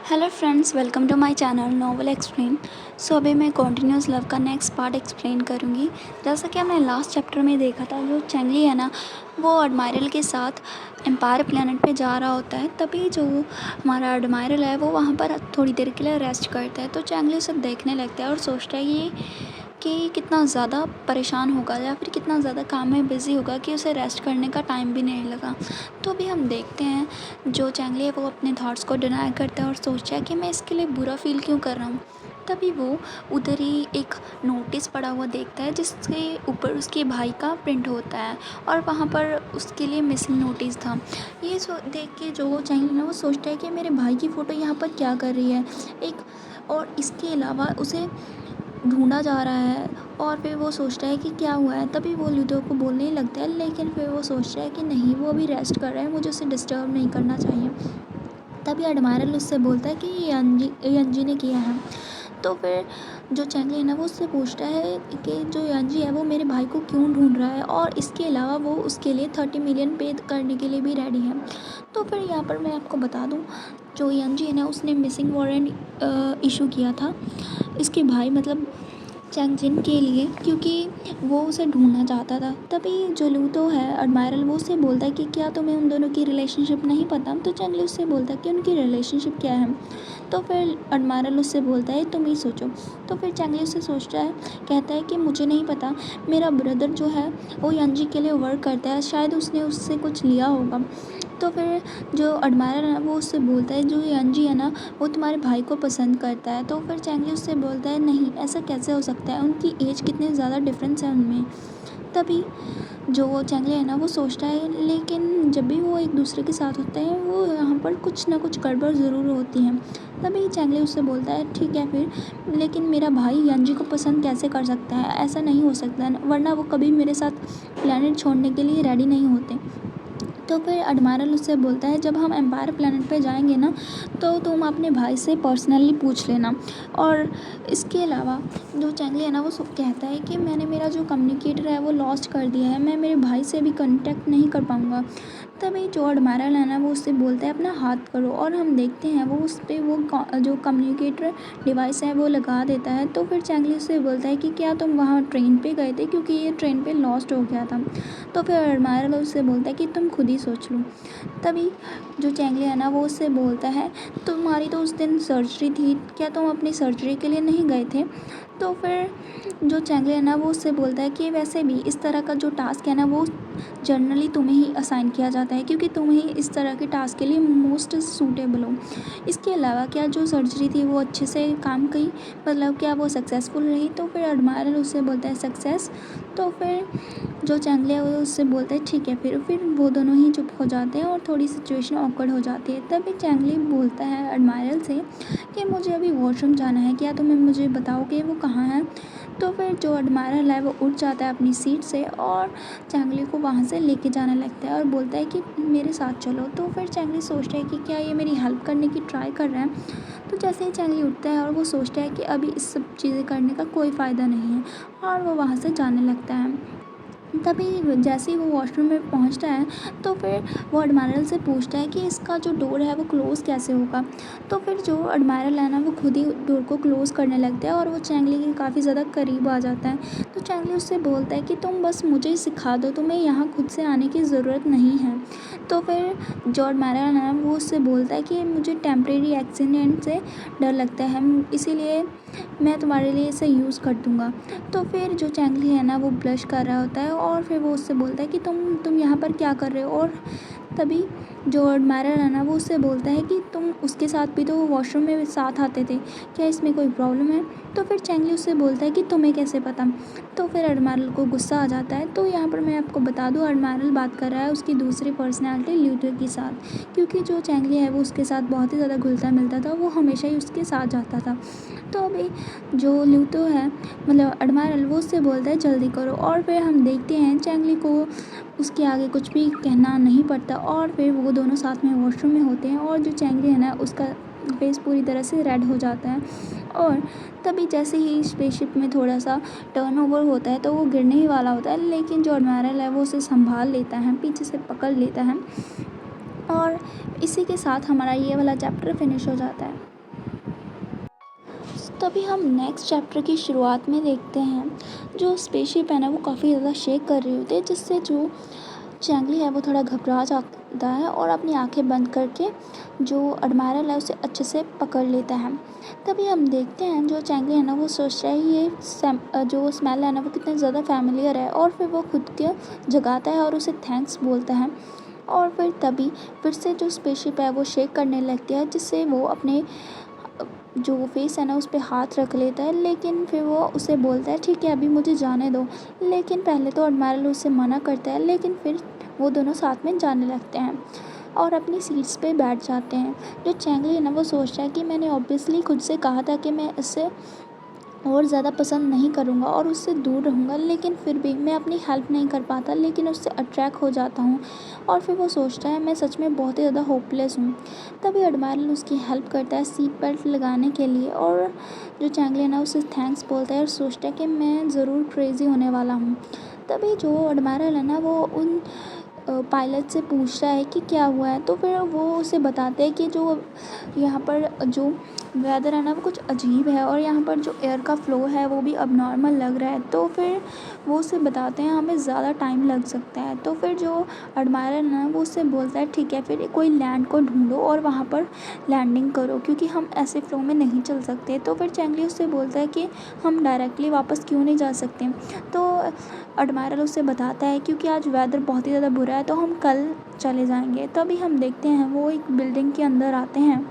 Hello friends, welcome to my channel novel explain. So अभी मैं continuous love का next part explain करूँगी। जैसा कि हमने लास्ट चैप्टर में देखा था, जो चैंगली है ना, वो एडमायरल के साथ एम्पायर प्लेनेट पे जा रहा होता है। तभी जो हमारा एडमायरल है वो वहाँ पर थोड़ी देर के लिए रेस्ट करता है। तो चैंगली उसे देखने लगता है और सोचता है कि कितना ज़्यादा परेशान होगा या फिर कितना ज़्यादा काम में बिज़ी होगा कि उसे रेस्ट करने का टाइम भी नहीं लगा। तो अभी हम देखते हैं जो चैंगली है वो अपने थॉट्स को डिनाई करता है और सोचता है कि मैं इसके लिए बुरा फील क्यों कर रहा हूँ। तभी वो उधर ही एक नोटिस पड़ा हुआ देखता है जिसके ऊपर उसके भाई का प्रिंट होता है और वहाँ पर उसके लिए मिसिंग नोटिस था। ये देख के जो चैंगली ना वो सोचता है कि मेरे भाई की फ़ोटो यहाँ पर क्या कर रही है और इसके अलावा उसे ढूंढा जा रहा है। और फिर वो सोचता है कि क्या हुआ है। तभी वो लूडो को बोलने ही लगता है, लेकिन फिर वो सोचता है कि नहीं, वो अभी रेस्ट कर रहा है, मुझे उसे डिस्टर्ब नहीं करना चाहिए। तभी एडमायरल उससे बोलता है कि ये अंजी ने किया है। तो फिर जो चैंगली है ना वो उससे पूछता है कि जो यांजी है वो मेरे भाई को क्यों ढूंढ रहा है और इसके अलावा वो उसके लिए 30 मिलियन पे करने के लिए भी रेडी है। तो फिर यहाँ पर मैं आपको बता दूँ, जो यांजी है ना उसने मिसिंग वारंट इशू किया था इसके भाई मतलब चैंगजिन के लिए, क्योंकि वो उसे ढूंढना चाहता था। तभी जो लूतो है एडमायरल वो उससे बोलता है कि क्या तुम्हें उन दोनों की रिलेशनशिप नहीं पता। तो चैंगली उससे बोलता है कि उनकी रिलेशनशिप क्या है। तो फिर एडमायरल उससे बोलता है तुम ही सोचो। तो फिर चैंगली उससे सोचता है, कहता है कि मुझे नहीं पता, मेरा ब्रदर जो है वो यांजी के लिए वर्क करता है, शायद उसने उससे कुछ लिया होगा। तो फिर जो एडमायरल है वो उससे बोलता है जो यांजी है ना वो तुम्हारे भाई को पसंद करता है। तो फिर चैंगली उससे बोलता है नहीं, ऐसा कैसे हो सकता है, उनकी एज कितने ज़्यादा डिफरेंस है उनमें। तभी जो चैंगली है ना वो सोचता है, लेकिन जब भी वो एक दूसरे के साथ होते हैं वो यहाँ पर कुछ ना कुछ गड़बड़ ज़रूर होती है। तभी चैंगली उससे बोलता है ठीक है फिर, लेकिन मेरा भाई यांजी को पसंद कैसे कर सकता है, ऐसा नहीं हो सकता है, वरना वो कभी मेरे साथ प्लेनेट छोड़ने के लिए रेडी नहीं होते। तो फिर एडमायरल उससे बोलता है जब हम एम्पायर प्लेनेट पे जाएंगे ना तो तुम अपने भाई से पर्सनली पूछ लेना। और इसके अलावा जो चैंगली है ना वो कहता है कि मैंने मेरा जो कम्युनिकेटर है वो लॉस्ट कर दिया है, मैं मेरे भाई से भी कांटेक्ट नहीं कर पाऊँगा। तभी जो एडमायरल है ना वो उससे बोलता है अपना हाथ करो, और हम देखते हैं वो उस पर वो जो कम्युनिकेटर डिवाइस है वो लगा देता है। तो फिर चैंगली उससे बोलता है कि क्या तुम वहाँ ट्रेन पे गए थे, क्योंकि ये ट्रेन पे लॉस्ट हो गया था। तो फिर एडमायरल उससे बोलता है कि तुम खुद ही सोच लो। तभी जो चैंगली है ना वो उससे बोलता है तुम्हारी तो उस दिन सर्जरी थी, क्या तुम अपनी सर्जरी के लिए नहीं गए थे। तो फिर जो चैंगली है ना वो उससे बोलता है कि वैसे भी इस तरह का जो टास्क है ना वो जनरली तुम्हें ही असाइन किया जाता है, क्योंकि तुम ही इस तरह के टास्क के लिए मोस्ट सूटेबल हो। इसके अलावा क्या जो सर्जरी थी वो अच्छे से काम की, मतलब क्या वो सक्सेसफुल रही। तो फिर एडमायरल उससे बोलता है सक्सेस। तो फिर जो चैंगली है वो उससे बोलता है ठीक है फिर वो दोनों ही चुप हो जाते हैं और थोड़ी सिचुएशन ऑकवर्ड हो जाती है। तभी चैंगली बोलता है एडमायरल से कि मुझे अभी वॉशरूम जाना है, क्या तुम्हें मुझे बताओगे वो कहाँ है। तो फिर जो एडमायरल है वो उठ जाता है अपनी सीट से और चैंगली को वहाँ से लेके जाने लगता है और बोलता है कि मेरे साथ चलो। तो फिर चैंगली सोचता है कि क्या ये मेरी हेल्प करने की ट्राई कर रहा है। तो जैसे ही चैंगली उठता है और वो सोचता है कि अभी इस सब चीज़ें करने का कोई फ़ायदा नहीं है, और वो वहाँ से जाने लगता है। तभी जैसे ही वो वॉशरूम में पहुंचता है तो फिर वो एडमायरल से पूछता है कि इसका जो डोर है वो क्लोज़ कैसे होगा। तो फिर जो एडमायरल है ना वो खुद ही डोर को क्लोज़ करने लगता है और वो चैंगली के काफ़ी ज़्यादा करीब आ जाता है। तो चैंगली उससे बोलता है कि तुम बस मुझे सिखा दो, तुम्हें यहाँ खुद से आने की ज़रूरत नहीं है। तो फिर जो एडमायरल है वो उससे बोलता है कि मुझे टेम्परेरी एक्सीडेंट से डर लगता है, इसीलिए मैं तुम्हारे लिए इसे यूज़ कर दूँगा। तो फिर जो चैंगली है ना वो ब्लश कर रहा होता है और फिर वो उससे बोलता है कि तुम यहाँ पर क्या कर रहे हो। और तभी जो एडमायरल है ना वो उससे बोलता है कि तुम उसके साथ भी तो वॉशरूम में साथ आते थे, क्या इसमें कोई प्रॉब्लम है। तो फिर चैंगली उससे बोलता है कि तुम्हें कैसे पता। तो फिर एडमायरल को गुस्सा आ जाता है। तो यहाँ पर मैं आपको बता दूँ एडमायरल बात कर रहा है उसकी दूसरी पर्सनैलिटी ल्यूटो के साथ, क्योंकि जो चैंगली है वो उसके साथ बहुत ही ज़्यादा घुलता मिलता था, वो हमेशा ही उसके साथ जाता था। तो अभी जो ल्यूटो है मतलब एडमायरल वो उससे बोलता है जल्दी करो, और फिर हम देखते हैं चैंगली को उसके आगे कुछ भी कहना नहीं पड़ता और फिर वो दोनों साथ में वॉशरूम में होते हैं और जो चैंगली है ना उसका फेस पूरी तरह से रेड हो जाता है। और तभी जैसे ही स्पेसशिप में थोड़ा सा टर्नओवर होता है तो वो गिरने ही वाला होता है, लेकिन जो एडमायरल है वो उसे संभाल लेता है, पीछे से पकड़ लेता है। और इसी के साथ हमारा ये वाला चैप्टर फिनिश हो जाता है। तभी हम नेक्स्ट चैप्टर की शुरुआत में देखते हैं जो स्पेसशिप है ना वो काफ़ी ज़्यादा शेक कर रही होती है, जिससे जो चैंगली है वो थोड़ा घबरा जाता है और अपनी आंखें बंद करके जो एडमायरल है उसे अच्छे से पकड़ लेता है। तभी हम देखते हैं जो चैंगली है ना वो सोचता है ये जो स्मेल है ना वो कितना ज़्यादा फैमिलियर है, और फिर वो खुद के जगाता है और उसे थैंक्स बोलता है। और फिर तभी फिर से जो स्पेसशिप है वो शेक करने लगती है, जिससे वो अपने जो फेस है ना उस पे हाथ रख लेता है, लेकिन फिर वो उसे बोलता है ठीक है अभी मुझे जाने दो। लेकिन पहले तो एडमायरल उससे मना करता है, लेकिन फिर वो दोनों साथ में जाने लगते हैं और अपनी सीट्स पे बैठ जाते हैं। जो चैंगली है ना वो सोचता है कि मैंने ऑब्वियसली खुद से कहा था कि मैं इससे और ज़्यादा पसंद नहीं करूँगा और उससे दूर रहूँगा, लेकिन फिर भी मैं अपनी हेल्प नहीं कर पाता, लेकिन उससे अट्रैक्ट हो जाता हूँ। और फिर वो सोचता है मैं सच में बहुत ही ज़्यादा होपलेस हूँ। तभी एडमायरल उसकी हेल्प करता है सीट बेल्ट लगाने के लिए, और जो चैंगली है ना उसे थैंक्स बोलता है और सोचता है कि मैं ज़रूर क्रेज़ी होने वाला हूँ। तभी जो एडमायरल है ना वो उन पायलट से पूछता है कि क्या हुआ है, तो फिर वो उसे बताते हैं कि जो यहाँ पर जो वेदर है ना वो कुछ अजीब है और यहाँ पर जो एयर का फ़्लो है वो भी अबनॉर्मल लग रहा है। तो फिर वो उसे बताते हैं हमें ज़्यादा टाइम लग सकता है। तो फिर जो एडमायरर है ना वो उससे बोलता है ठीक है फिर कोई लैंड को ढूंढो और वहाँ पर लैंडिंग करो, क्योंकि हम ऐसे फ़्लो में नहीं चल सकते। तो फिर चैंगली उससे बोलता है कि हम डायरेक्टली वापस क्यों नहीं जा सकते। तो एडमायरल उसे बताता है क्योंकि आज वेदर बहुत ही ज़्यादा बुरा है तो हम कल चले जाएंगे। तभी हम देखते हैं वो एक बिल्डिंग के अंदर आते हैं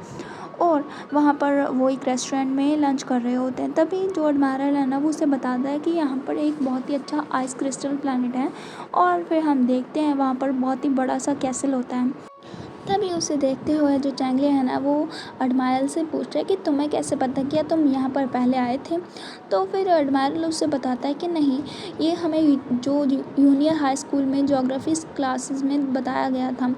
और वहाँ पर वो एक रेस्टोरेंट में लंच कर रहे होते हैं। तभी जो एडमायरल है ना वो उसे बताता है कि यहाँ पर एक बहुत ही अच्छा आइस क्रिस्टल प्लैनेट है, और फिर हम देखते हैं वहाँ पर बहुत ही बड़ा सा कैसल होता है। तभी उसे देखते हुए जो चैंगली है ना वो एडमायरल से पूछता है कि तुम्हें कैसे पता किया, तुम यहाँ पर पहले आए थे। तो फिर एडमायरल उससे बताता है कि नहीं, ये हमें जो जूनियर हाई स्कूल में ज्योग्राफी क्लासेस में बताया गया था।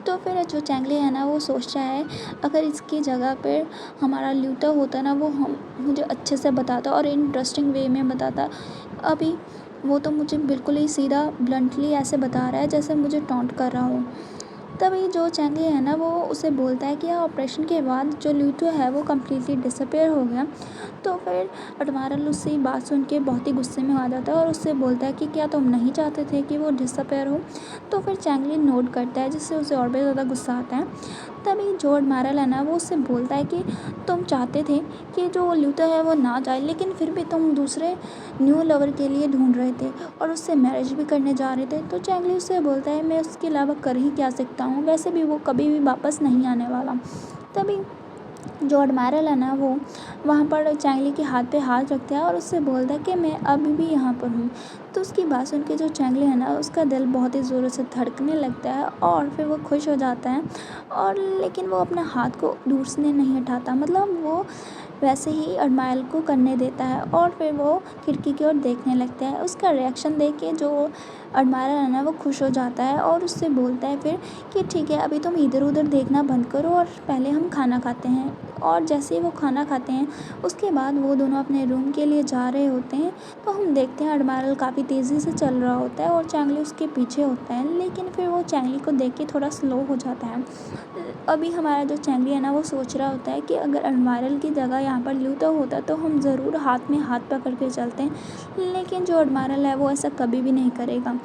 तो फिर जो चैंगली है ना वो सोचता है अगर इसकी जगह पर हमारा ल्यूटा होता ना वो हम मुझे अच्छे से बताता और इंटरेस्टिंग वे में बताता। अभी वो तो मुझे बिल्कुल ही सीधा ब्लंटली ऐसे बता रहा है जैसे मुझे टॉन्ट कर रहा हो। तभी जो चैंगली है ना वो उसे बोलता है कि ऑपरेशन के बाद जो ल्यूटो है वो कम्प्लीटली डिसअपेयर हो गया। तो फिर एडमायरल उससे बात सुन के बहुत ही गुस्से में आ जाता है और उससे बोलता है कि क्या तुम नहीं चाहते थे कि वो डिसअपेयर हो। तो फिर चैंगली नोट करता है जिससे उसे और भी ज़्यादा गुस्सा आता है। तभी जो एडमायरल है ना वो उससे बोलता है कि तुम चाहते थे कि जो ल्यूटो है वो ना जाए, लेकिन फिर भी तुम दूसरे न्यू लवर के लिए ढूंढ रहे थे और उससे मैरिज भी करने जा रहे थे। तो चैंगली उससे बोलता है मैं उसके अलावा कर ही क्या सकता हूँ, वैसे भी वो कभी भी वापस नहीं आने वाला। तभी जो एडमायरल है ना वो वहाँ पर चैंगली के हाथ पे हाथ रखता है और उससे बोलता है कि मैं अभी भी यहाँ पर हूँ। तो उसकी बात सुन के जो चैंगली है ना उसका दिल बहुत ही ज़ोरों से धड़कने लगता है और फिर वो खुश हो जाता है, और लेकिन वो अपना हाथ को दूर से नहीं हटाता, मतलब वो वैसे ही एडमायरल को करने देता है और फिर वो खिड़की की ओर देखने लगता है। उसका रिएक्शन देख के जो एडमायरल है ना वो खुश हो जाता है और उससे बोलता है फिर कि ठीक है अभी तुम इधर उधर देखना बंद करो और पहले हम खाना खाते हैं। और जैसे ही वो खाना खाते हैं उसके बाद वो दोनों अपने रूम के लिए जा रहे होते हैं। तो हम देखते हैं एडमायरल काफ़ी तेज़ी से चल रहा होता है और चैंगली उसके पीछे होता है, लेकिन फिर वो चैंगली को देख के थोड़ा स्लो हो जाता है। अभी हमारा जो चैंगली है ना वो सोच रहा होता है कि अगर एडमायरल की जगह यहाँ पर ल्यूटो होता तो हम ज़रूर हाथ में हाथ पकड़ के चलते हैं, लेकिन जो एडमायरल है वो ऐसा कभी भी नहीं करेगा।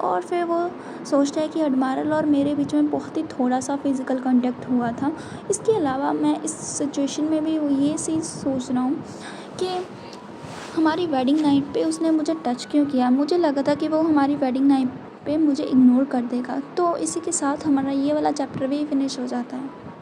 और फिर वो सोचता है कि एडमायरल और मेरे बीच में बहुत ही थोड़ा सा फिज़िकल कांटेक्ट हुआ था। इसके अलावा मैं इस सिचुएशन में भी ये चीज़ सोच रहा हूँ कि हमारी वेडिंग नाइट पे उसने मुझे टच क्यों किया। मुझे लगा था कि वो हमारी वेडिंग नाइट पे मुझे इग्नोर कर देगा। तो इसी के साथ हमारा ये वाला चैप्टर भी फिनिश हो जाता है।